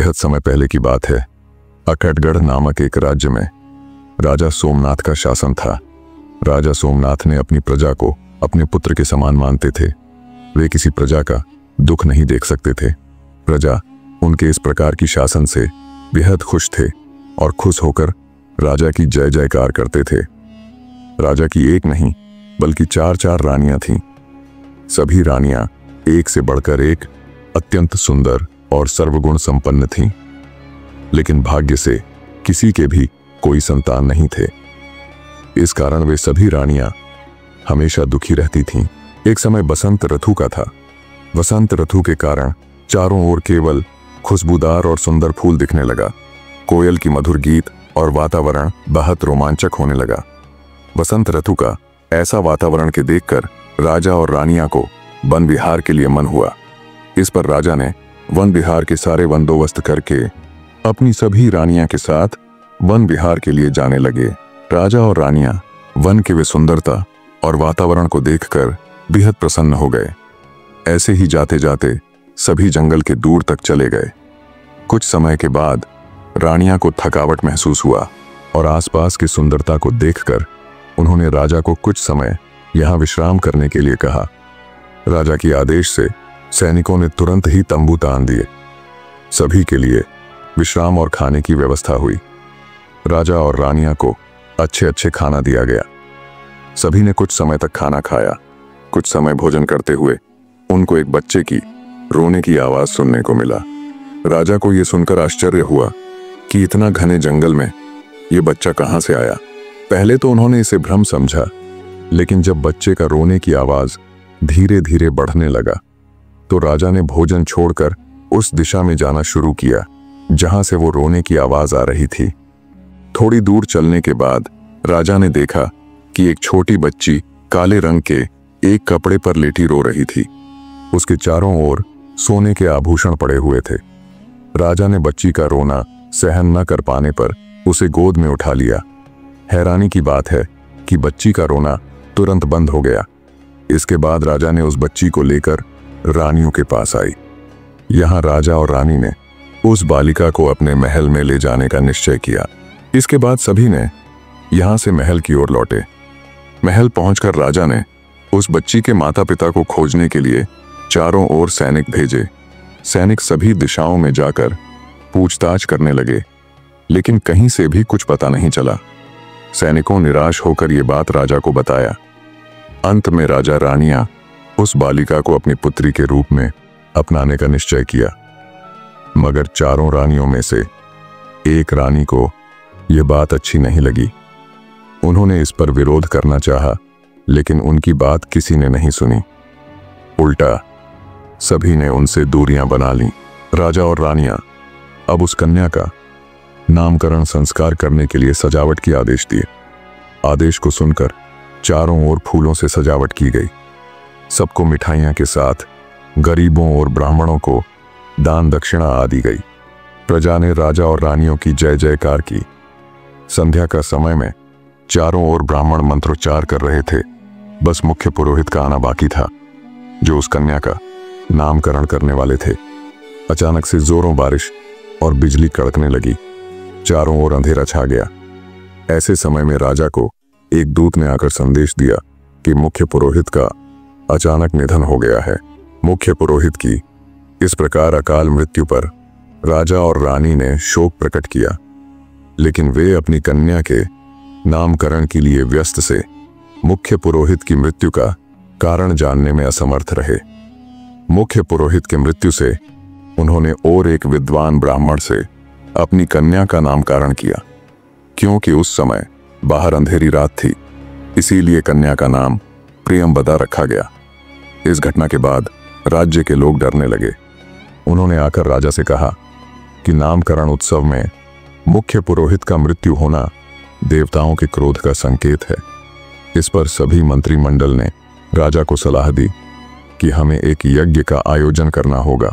बेहद समय पहले की बात है। अकटगढ़ नामक एक राज्य में राजा सोमनाथ का शासन था। राजा सोमनाथ ने अपनी प्रजा को अपने पुत्र के समान मानते थे। वे किसी प्रजा का दुख नहीं देख सकते थे। प्रजा उनके इस प्रकार की शासन से बेहद खुश थे और खुश होकर राजा की जय जयकार करते थे। राजा की एक नहीं बल्कि चार चार रानियां थीं। सभी रानियां एक से बढ़कर एक अत्यंत सुंदर और सर्वगुण संपन्न थीं। लेकिन भाग्य से किसी के भी कोई संतान नहीं थे। इस कारण वे सभी रानियां हमेशा दुखी रहती थीं। एक समय बसंत ऋतु का था। वसंत ऋतु के कारण चारों ओर केवल खुशबूदार और सुंदर फूल दिखने लगा। कोयल की मधुर गीत और वातावरण बहुत रोमांचक होने लगा। वसंत ऋतु का ऐसा वातावरण के देखकर राजा और रानियां को वन विहार के लिए मन हुआ। इस पर राजा ने वन विहार के सारे बंदोबस्त करके अपनी सभी रानियां के साथ वन विहार के लिए जाने लगे। राजा और रानियां वन के वे सुंदरता और वातावरण को देखकर बेहद प्रसन्न हो गए। ऐसे ही जाते जाते सभी जंगल के दूर तक चले गए। कुछ समय के बाद रानियां को थकावट महसूस हुआ और आसपास की सुंदरता को देखकर उन्होंने राजा को कुछ समय यहां विश्राम करने के लिए कहा। राजा के आदेश से सैनिकों ने तुरंत ही तंबू तान दिए। सभी के लिए विश्राम और खाने की व्यवस्था हुई। राजा और रानियां को अच्छे अच्छे खाना दिया गया। सभी ने कुछ समय तक खाना खाया। कुछ समय भोजन करते हुए उनको एक बच्चे की रोने की आवाज सुनने को मिला। राजा को यह सुनकर आश्चर्य हुआ कि इतना घने जंगल में यह बच्चा कहां से आया। पहले तो उन्होंने इसे भ्रम समझा, लेकिन जब बच्चे का रोने की आवाज धीरे धीरे बढ़ने लगा तो राजा ने भोजन छोड़कर उस दिशा में जाना शुरू किया जहां से वो रोने की आवाज आ रही थी। थोड़ी दूर चलने के बाद राजा ने देखा कि एक छोटी बच्ची काले रंग के एक कपड़े पर लेटी रो रही थी। उसके चारों ओर सोने के आभूषण पड़े हुए थे। राजा ने बच्ची का रोना सहन न कर पाने पर उसे गोद में उठा लिया। हैरानी की बात है कि बच्ची का रोना तुरंत बंद हो गया। इसके बाद राजा ने उस बच्ची को लेकर रानियों के पास आई। यहाँ राजा और रानी ने उस बालिका को अपने महल में ले जाने का निश्चय किया। इसके बाद सभी ने यहाँ से महल की ओर लौटे। महल पहुंचकर राजा ने उस बच्ची के माता पिता को खोजने के लिए चारों ओर सैनिक भेजे। सैनिक सभी दिशाओं में जाकर पूछताछ करने लगे, लेकिन कहीं से भी कुछ पता नहीं चला। सैनिकों निराश होकर ये बात राजा को बताया। अंत में राजा रानियां उस बालिका को अपनी पुत्री के रूप में अपनाने का निश्चय किया। मगर चारों रानियों में से एक रानी को यह बात अच्छी नहीं लगी। उन्होंने इस पर विरोध करना चाहा, लेकिन उनकी बात किसी ने नहीं सुनी। उल्टा सभी ने उनसे दूरियां बना लीं। राजा और रानियां अब उस कन्या का नामकरण संस्कार करने के लिए सजावट की आदेश दिए। आदेश को सुनकर चारों ओर फूलों से सजावट की गई। सबको मिठाइयां के साथ गरीबों और ब्राह्मणों को दान दक्षिणा आदि गई। प्रजा ने राजा और रानियों की जय जयकार की। संध्या का समय में चारों ओर ब्राह्मण मंत्रोच्चार कर रहे थे। बस मुख्य पुरोहित का आना बाकी था, जो उस कन्या का नामकरण करने वाले थे। अचानक से जोरों बारिश और बिजली कड़कने लगी। चारों ओर अंधेरा छा गया। ऐसे समय में राजा को एक दूत ने आकर संदेश दिया कि मुख्य पुरोहित का अचानक निधन हो गया है। मुख्य पुरोहित की इस प्रकार अकाल मृत्यु पर राजा और रानी ने शोक प्रकट किया, लेकिन वे अपनी कन्या के नामकरण के लिए व्यस्त से मुख्य पुरोहित की मृत्यु का कारण जानने में असमर्थ रहे। मुख्य पुरोहित की मृत्यु से उन्होंने और एक विद्वान ब्राह्मण से अपनी कन्या का नामकरण किया। क्योंकि उस समय बाहर अंधेरी रात थी, इसीलिए कन्या का नाम प्रियंवदा रखा गया। इस घटना के बाद राज्य के लोग डरने लगे। उन्होंने आकर राजा से कहा कि नामकरण उत्सव में मुख्य पुरोहित का मृत्यु होना देवताओं के क्रोध का संकेत है। इस पर सभी मंत्रिमंडल ने राजा को सलाह दी कि हमें एक यज्ञ का आयोजन करना होगा।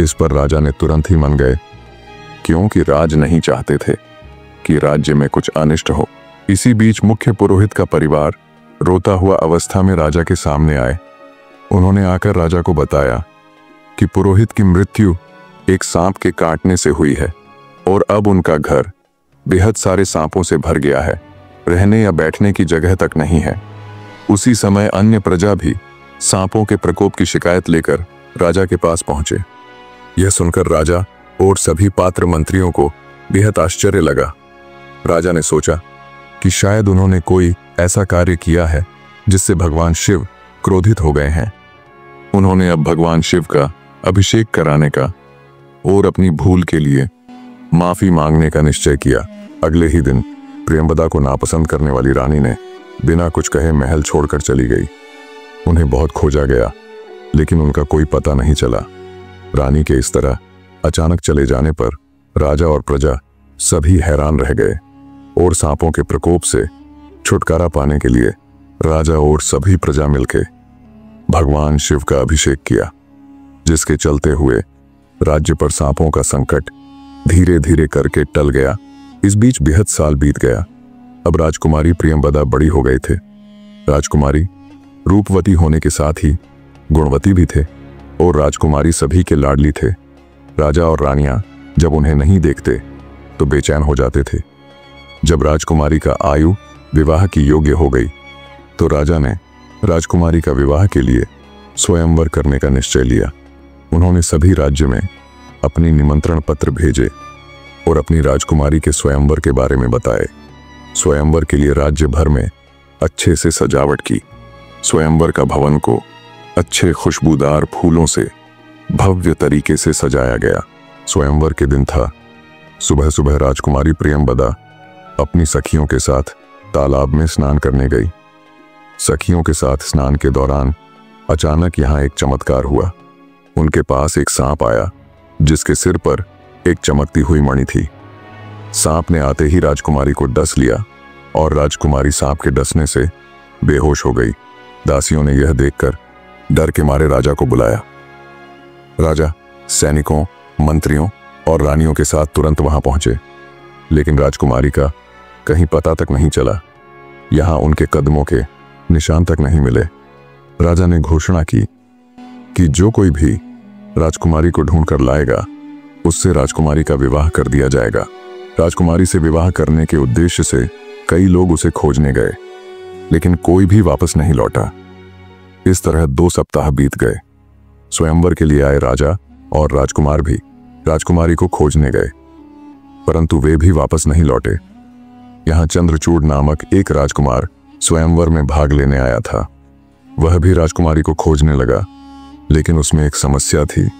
इस पर राजा ने तुरंत ही मान गए, क्योंकि राज नहीं चाहते थे कि राज्य में कुछ अनिष्ट हो। इसी बीच मुख्य पुरोहित का परिवार रोता हुआ अवस्था में राजा के सामने आए। उन्होंने आकर राजा को बताया कि पुरोहित की मृत्यु एक सांप के काटने से हुई है और अब उनका घर बेहद सारे सांपों से भर गया है। रहने या बैठने की जगह तक नहीं है। उसी समय अन्य प्रजा भी सांपों के प्रकोप की शिकायत लेकर राजा के पास पहुंचे। यह सुनकर राजा और सभी पात्र मंत्रियों को बेहद आश्चर्य लगा। राजा ने सोचा कि शायद उन्होंने कोई ऐसा कार्य किया है जिससे भगवान शिव क्रोधित हो गए हैं। उन्होंने अब भगवान शिव का अभिषेक कराने का और अपनी भूल के लिए माफी मांगने का निश्चय किया। अगले ही दिन प्रियंवदा को नापसंद करने वाली रानी ने बिना कुछ कहे महल छोड़कर चली गई। उन्हें बहुत खोजा गया लेकिन उनका कोई पता नहीं चला। रानी के इस तरह अचानक चले जाने पर राजा और प्रजा सभी हैरान रह गए और सांपों के प्रकोप से छुटकारा पाने के लिए राजा और सभी प्रजा मिलकर भगवान शिव का अभिषेक किया, जिसके चलते हुए राज्य पर सांपों का संकट धीरे धीरे करके टल गया। इस बीच बेहद साल बीत गया। अब राजकुमारी प्रियंवदा बड़ी हो गए थे। राजकुमारी रूपवती होने के साथ ही गुणवती भी थे और राजकुमारी सभी के लाडली थे। राजा और रानियां जब उन्हें नहीं देखते तो बेचैन हो जाते थे। जब राजकुमारी का आयु विवाह की योग्य हो गई तो राजा ने राजकुमारी का विवाह के लिए स्वयंवर करने का निश्चय लिया। उन्होंने सभी राज्य में अपनी निमंत्रण पत्र भेजे और अपनी राजकुमारी के स्वयंवर के बारे में बताए। स्वयंवर के लिए राज्य भर में अच्छे से सजावट की। स्वयंवर का भवन को अच्छे खुशबूदार फूलों से भव्य तरीके से सजाया गया। स्वयंवर के दिन था। सुबह सुबह राजकुमारी प्रियंवदा अपनी सखियों के साथ तालाब में स्नान करने गई। सखियों के साथ स्नान के दौरान अचानक यहाँ एक चमत्कार हुआ। उनके पास एक सांप आया जिसके सिर पर एक चमकती हुई मणि थी। सांप ने आते ही राजकुमारी को डस लिया और राजकुमारी सांप के डसने से बेहोश हो गई। दासियों ने यह देखकर डर के मारे राजा को बुलाया। राजा सैनिकों, मंत्रियों और रानियों के साथ तुरंत वहां पहुंचे, लेकिन राजकुमारी का कहीं पता तक नहीं चला। यहां उनके कदमों के निशान तक नहीं मिले। राजा ने घोषणा की कि जो कोई भी राजकुमारी को ढूंढकर लाएगा उससे राजकुमारी का विवाह कर दिया जाएगा। राजकुमारी से विवाह करने के उद्देश्य से कई लोग उसे खोजने गए, लेकिन कोई भी वापस नहीं लौटा। इस तरह 2 सप्ताह बीत गए। स्वयंवर के लिए आए राजा और राजकुमार भी राजकुमारी को खोजने गए, परंतु वे भी वापस नहीं लौटे। यहाँ चंद्रचूड़ नामक एक राजकुमार स्वयंवर में भाग लेने आया था। वह भी राजकुमारी को खोजने लगा, लेकिन उसमें एक समस्या थी।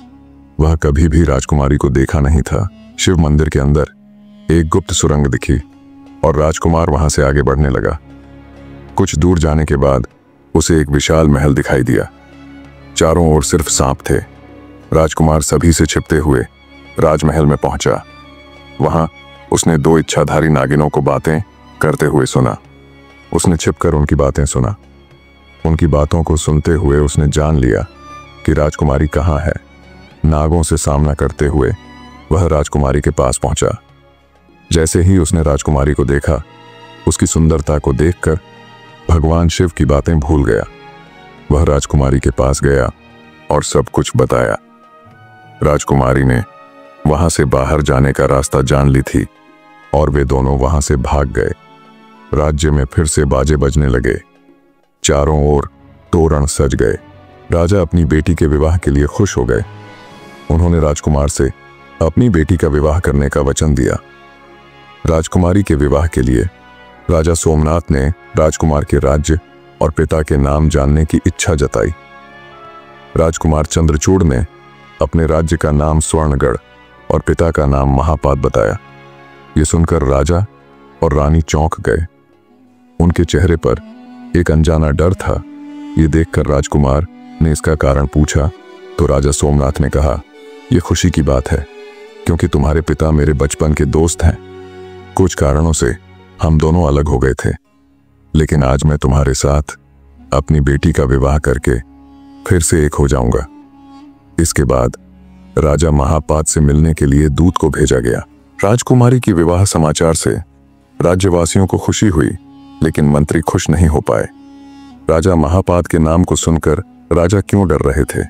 वह कभी भी राजकुमारी को देखा नहीं था। शिव मंदिर के अंदर एक गुप्त सुरंग दिखी और राजकुमार वहां से आगे बढ़ने लगा। कुछ दूर जाने के बाद उसे एक विशाल महल दिखाई दिया। चारों ओर सिर्फ सांप थे। राजकुमार सभी से छिपते हुए राजमहल में पहुंचा। वहां उसने 2 इच्छाधारी नागिनों को बातें करते हुए सुना। उसने छिपकर उनकी बातें सुना। उनकी बातों को सुनते हुए उसने जान लिया कि राजकुमारी कहाँ है। नागों से सामना करते हुए वह राजकुमारी के पास पहुंचा। जैसे ही उसने राजकुमारी को देखा, उसकी सुंदरता को देखकर भगवान शिव की बातें भूल गया। वह राजकुमारी के पास गया और सब कुछ बताया। राजकुमारी ने वहां से बाहर जाने का रास्ता जान ली थी और वे दोनों वहां से भाग गए। राज्य में फिर से बाजे बजने लगे। चारों ओर तोरण सज गए। राजा अपनी बेटी के विवाह के लिए खुश हो गए। उन्होंने राजकुमार से अपनी बेटी का विवाह करने का वचन दिया। राजकुमारी के विवाह के लिए राजा सोमनाथ ने राजकुमार के राज्य और पिता के नाम जानने की इच्छा जताई। राजकुमार चंद्रचूड़ ने अपने राज्य का नाम स्वर्णगढ़ और पिता का नाम महापाद बताया। ये सुनकर राजा और रानी चौंक गए। उनके चेहरे पर एक अनजाना डर था। ये देखकर राजकुमार ने इसका कारण पूछा तो राजा सोमनाथ ने कहा, यह खुशी की बात है क्योंकि तुम्हारे पिता मेरे बचपन के दोस्त हैं। कुछ कारणों से हम दोनों अलग हो गए थे, लेकिन आज मैं तुम्हारे साथ अपनी बेटी का विवाह करके फिर से एक हो जाऊंगा। इसके बाद राजा महापाद से मिलने के लिए दूत को भेजा गया। राजकुमारी की विवाह समाचार से राज्यवासियों को खुशी हुई, लेकिन मंत्री खुश नहीं हो पाए। राजा महापाद के नाम को सुनकर राजा क्यों डर रहे थे?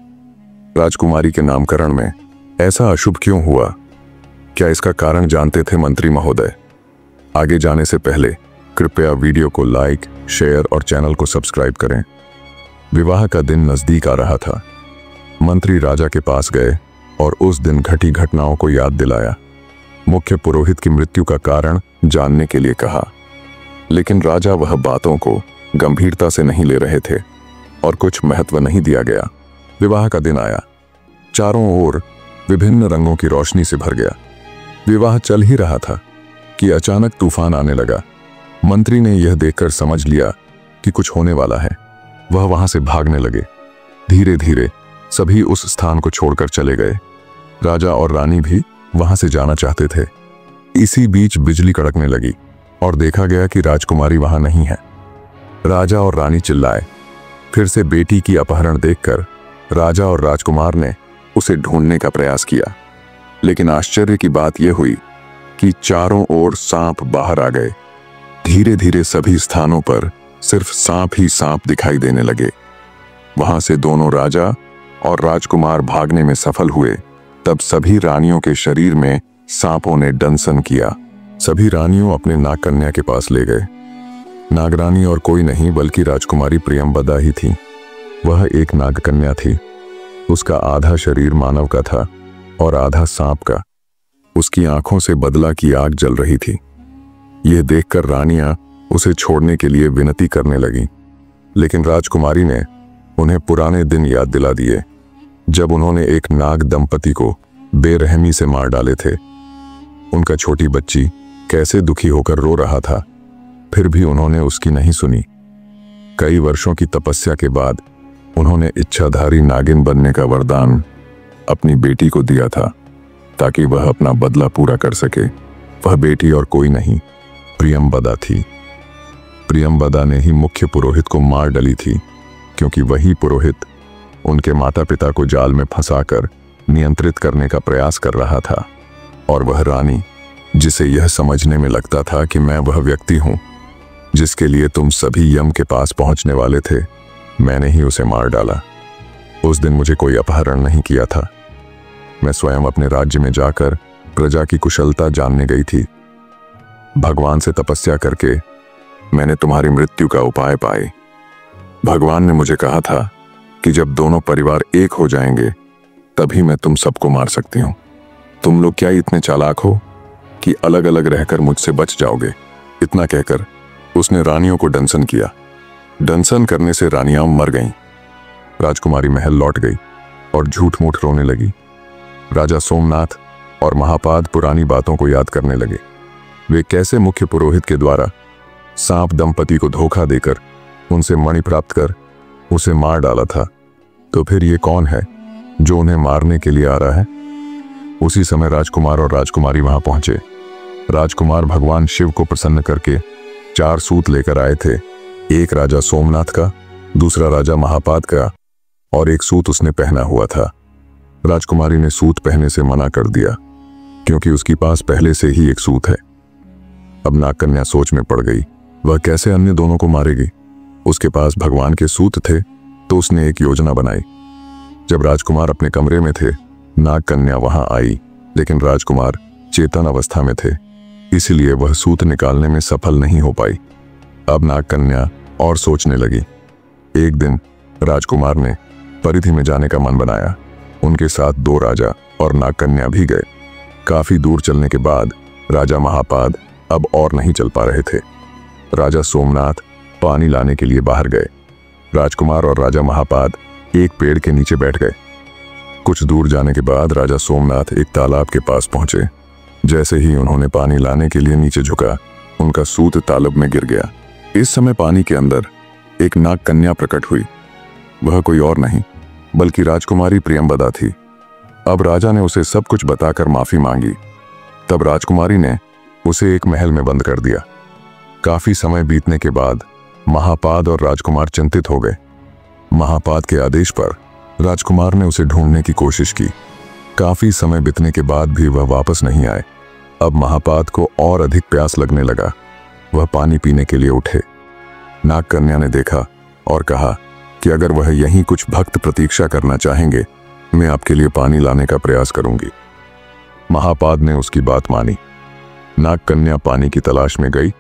राजकुमारी के नामकरण में ऐसा अशुभ क्यों हुआ? क्या इसका कारण जानते थे मंत्री महोदय? आगे जाने से पहले कृपया वीडियो को लाइक, शेयर और चैनल को सब्सक्राइब करें। विवाह का दिन नजदीक आ रहा था। मंत्री राजा के पास गए और उस दिन घटी घटनाओं को याद दिलाया। मुख्य पुरोहित की मृत्यु का कारण जानने के लिए कहा, लेकिन राजा वह बातों को गंभीरता से नहीं ले रहे थे और कुछ महत्व नहीं दिया गया। विवाह का दिन आया। चारों ओर विभिन्न रंगों की रोशनी से भर गया। विवाह चल ही रहा था कि अचानक तूफान आने लगा। मंत्री ने यह देखकर समझ लिया कि कुछ होने वाला है। वह वहां से भागने लगे। धीरे धीरे सभी उस स्थान को छोड़कर चले गए। राजा और रानी भी वहां से जाना चाहते थे। इसी बीच बिजली कड़कने लगी और देखा गया कि राजकुमारी वहां नहीं है। राजा और रानी चिल्लाए। फिर से बेटी की अपहरण देखकर राजा और राजकुमार ने उसे ढूंढने का प्रयास किया, लेकिन आश्चर्य की बात यह हुई कि चारों ओर सांप बाहर आ गए। धीरे धीरे सभी स्थानों पर सिर्फ सांप ही सांप दिखाई देने लगे। वहां से दोनों राजा और राजकुमार भागने में सफल हुए। तब सभी रानियों के शरीर में सांपों ने दंसन किया। सभी रानियों अपने नागकन्या के पास ले गए। नागरानी और कोई नहीं बल्कि राजकुमारी प्रियंवदा ही थी। वह एक नागकन्या थी। उसका आधा शरीर मानव का था और आधा सांप का। उसकी आंखों से बदला की आग जल रही थी। यह देखकर रानियां उसे छोड़ने के लिए विनती करने लगीं, लेकिन राजकुमारी ने उन्हें पुराने दिन याद दिला दिए, जब उन्होंने एक नाग दंपति को बेरहमी से मार डाले थे। उनका छोटी बच्ची कैसे दुखी होकर रो रहा था, फिर भी उन्होंने उसकी नहीं सुनी। कई वर्षों की तपस्या के बाद उन्होंने इच्छाधारी नागिन बनने का वरदान अपनी बेटी को दिया था, ताकि वह अपना बदला पूरा कर सके। वह बेटी और कोई नहीं, प्रियंवदा थी। प्रियंवदा ने ही मुख्य पुरोहित को मार डाली थी, क्योंकि वही पुरोहित उनके माता पिता को जाल में फंसाकर नियंत्रित करने का प्रयास कर रहा था। और वह रानी, जिसे यह समझने में लगता था कि मैं वह व्यक्ति हूं जिसके लिए तुम सभी यम के पास पहुंचने वाले थे, मैंने ही उसे मार डाला। उस दिन मुझे कोई अपहरण नहीं किया था। मैं स्वयं अपने राज्य में जाकर प्रजा की कुशलता जानने गई थी। भगवान से तपस्या करके मैंने तुम्हारी मृत्यु का उपाय पाए। भगवान ने मुझे कहा था कि जब दोनों परिवार एक हो जाएंगे तभी मैं तुम सबको मार सकती हूं। तुम लोग क्या इतने चालाक हो कि अलग अलग रहकर मुझसे बच जाओगे? इतना कहकर उसने रानियों को दंसन किया। दंसन करने से रानियां मर गईं। राजकुमारी महल लौट गई और झूठ मूठ रोने लगी। राजा सोमनाथ और महापाद पुरानी बातों को याद करने लगे। वे कैसे मुख्य पुरोहित के द्वारा सांप दंपति को धोखा देकर उनसे मणि प्राप्त कर उसे मार डाला था। तो फिर ये कौन है जो उन्हें मारने के लिए आ रहा है? उसी समय राजकुमार और राजकुमारी वहां पहुंचे। राजकुमार भगवान शिव को प्रसन्न करके 4 सूत लेकर आए थे। एक राजा सोमनाथ का, दूसरा राजा महापाद का और एक सूत उसने पहना हुआ था। राजकुमारी ने सूत पहने से मना कर दिया, क्योंकि उसके पास पहले से ही एक सूत है। अब नागकन्या सोच में पड़ गई। वह कैसे अन्य दोनों को मारेगी? उसके पास भगवान के सूत थे, तो उसने एक योजना बनाई। जब राजकुमार अपने कमरे में थे, नागकन्या वहां आई, लेकिन राजकुमार चेतन अवस्था में थे, इसलिए वह सूत निकालने में सफल नहीं हो पाई। अब नागकन्या और सोचने लगी। एक दिन राजकुमार ने परिधि में जाने का मन बनाया। उनके साथ 2 राजा और नागकन्या भी गए। काफी दूर चलने के बाद राजा महापाद अब और नहीं चल पा रहे थे। राजा सोमनाथ पानी लाने के लिए बाहर गए। राजकुमार और राजा महापाद एक पेड़ के नीचे बैठ गए। कुछ दूर जाने के बाद राजा सोमनाथ एक तालाब के पास पहुंचे। जैसे ही उन्होंने पानी लाने के लिए नीचे झुका, उनका सूत तालाब में गिर गया। इस समय पानी के अंदर एक नागकन्या प्रकट हुई। वह कोई और नहीं बल्कि राजकुमारी प्रियंवदा थी। अब राजा ने उसे सब कुछ बताकर माफी मांगी। तब राजकुमारी ने उसे एक महल में बंद कर दिया। काफी समय बीतने के बाद महापाद और राजकुमार चिंतित हो गए। महापाद के आदेश पर राजकुमार ने उसे ढूंढने की कोशिश की। काफी समय बीतने के बाद भी वह वापस नहीं आए। अब महापाद को और अधिक प्यास लगने लगा। वह पानी पीने के लिए उठे। नागकन्या ने देखा और कहा कि अगर वह यहीं कुछ भक्त प्रतीक्षा करना चाहेंगे मैं आपके लिए पानी लाने का प्रयास करूंगी। महापाद ने उसकी बात मानी। नाग कन्या पानी की तलाश में गई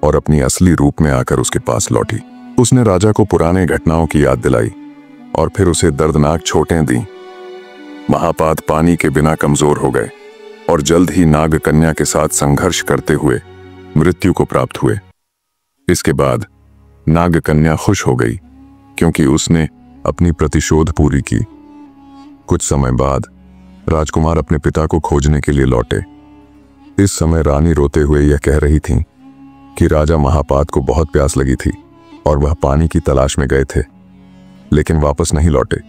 और अपनी असली रूप में आकर उसके पास लौटी। उसने राजा को पुराने घटनाओं की याद दिलाई और फिर उसे दर्दनाक चोटें दी। महापाद पानी के बिना कमजोर हो गए और जल्द ही नाग कन्या के साथ संघर्ष करते हुए मृत्यु को प्राप्त हुए। इसके बाद नाग कन्या खुश हो गई क्योंकि उसने अपनी प्रतिशोध पूरी की। कुछ समय बाद राजकुमार अपने पिता को खोजने के लिए लौटे। इस समय रानी रोते हुए यह कह रही थी कि राजा महापाद को बहुत प्यास लगी थी और वह पानी की तलाश में गए थे, लेकिन वापस नहीं लौटे।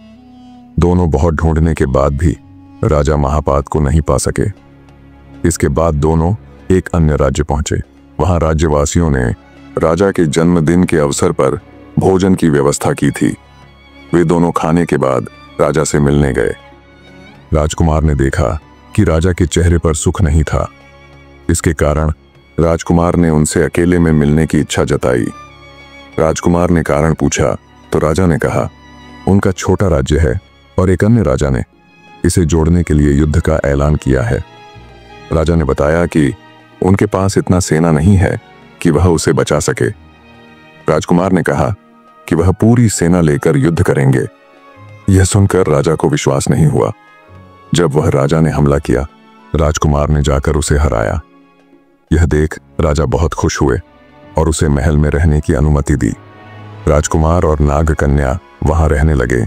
दोनों बहुत ढूंढने के बाद भी राजा महापाद को नहीं पा सके। इसके बाद दोनों एक अन्य राज्य पहुंचे। वहां राज्यवासियों ने राजा के जन्मदिन के अवसर पर भोजन की व्यवस्था की थी। वे दोनों खाने के बाद राजा से मिलने गए। राजकुमार ने देखा कि राजा के चेहरे पर सुख नहीं था। इसके कारण राजकुमार ने उनसे अकेले में मिलने की इच्छा जताई। राजकुमार ने कारण पूछा तो राजा ने कहा, उनका छोटा राज्य है और एक अन्य राजा ने इसे जोड़ने के लिए युद्ध का ऐलान किया है। राजा ने बताया कि उनके पास इतना सेना नहीं है कि वह उसे बचा सके। राजकुमार ने कहा कि वह पूरी सेना लेकर युद्ध करेंगे। यह सुनकर राजा को विश्वास नहीं हुआ। जब वह राजा ने हमला किया, राजकुमार ने जाकर उसे हराया। यह देख राजा बहुत खुश हुए और उसे महल में रहने की अनुमति दी। राजकुमार और नाग कन्या वहां रहने लगे।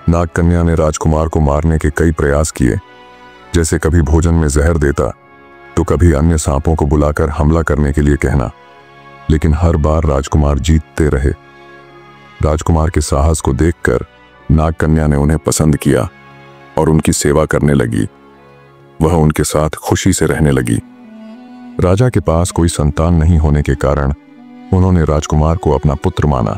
नाग कन्या ने राजकुमार को मारने के कई प्रयास किए, जैसे कभी भोजन में जहर देता तो कभी अन्य सांपों को बुलाकर हमला करने के लिए कहना, लेकिन हर बार राजकुमार जीतते रहे। राजकुमार के साहस को देखकर नाग कन्या ने उन्हें पसंद किया और उनकी सेवा करने लगी। वह उनके साथ खुशी से रहने लगी। राजा के पास कोई संतान नहीं होने के कारण उन्होंने राजकुमार को अपना पुत्र माना।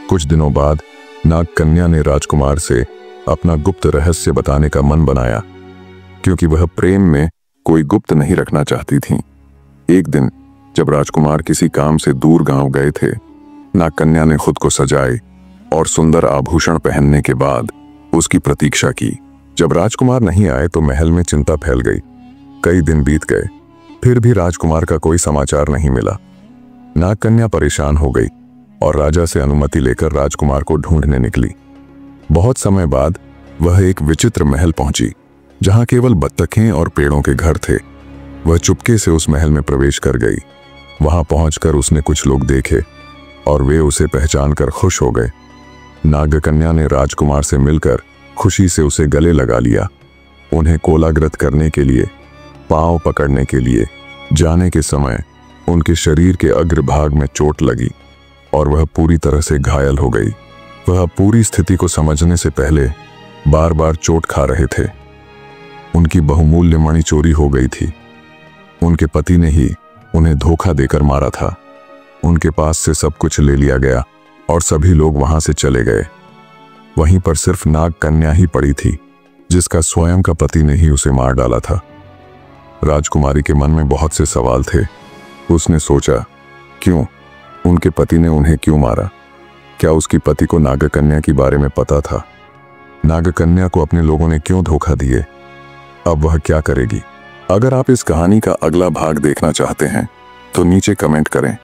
कुछ दिनों बाद नाग कन्या ने राजकुमार से अपना गुप्त रहस्य बताने का मन बनाया, क्योंकि वह प्रेम में कोई गुप्त नहीं रखना चाहती थी। एक दिन जब राजकुमार किसी काम से दूर गांव गए थे, नाग कन्या ने खुद को सजाए और सुंदर आभूषण पहनने के बाद उसकी प्रतीक्षा की। जब राजकुमार नहीं आए तो महल में चिंता फैल गई। कई दिन बीत गए, फिर भी राजकुमार का कोई समाचार नहीं मिला। नाग कन्या परेशान हो गई और राजा से अनुमति लेकर राजकुमार को ढूंढने निकली। बहुत समय बाद वह एक विचित्र महल पहुंची, जहां केवल बत्तखें और पेड़ों के घर थे। वह चुपके से उस महल में प्रवेश कर गई। वहां पहुंचकर उसने कुछ लोग देखे और वे उसे पहचान कर खुश हो गए। नाग कन्या ने राजकुमार से मिलकर खुशी से उसे गले लगा लिया। उन्हें कोलाग्रत करने के लिए, पांव पकड़ने के लिए जाने के समय उनके शरीर के अग्रभाग में चोट लगी और वह पूरी तरह से घायल हो गई। वह पूरी स्थिति को समझने से पहले बार बार चोट खा रहे थे। उनकी बहुमूल्य मणि चोरी हो गई थी। उनके पति ने ही उन्हें धोखा देकर मारा था। उनके पास से सब कुछ ले लिया गया और सभी लोग वहां से चले गए। वहीं पर सिर्फ नाग कन्या ही पड़ी थी, जिसका स्वयं का पति ने ही उसे मार डाला था। राजकुमारी के मन में बहुत से सवाल थे। उसने सोचा, क्यों? उनके पति ने उन्हें क्यों मारा? क्या उसकी पति को नागकन्या के बारे में पता था? नागकन्या को अपने लोगों ने क्यों धोखा दिए? अब वह क्या करेगी? अगर आप इस कहानी का अगला भाग देखना चाहते हैं तो नीचे कमेंट करें।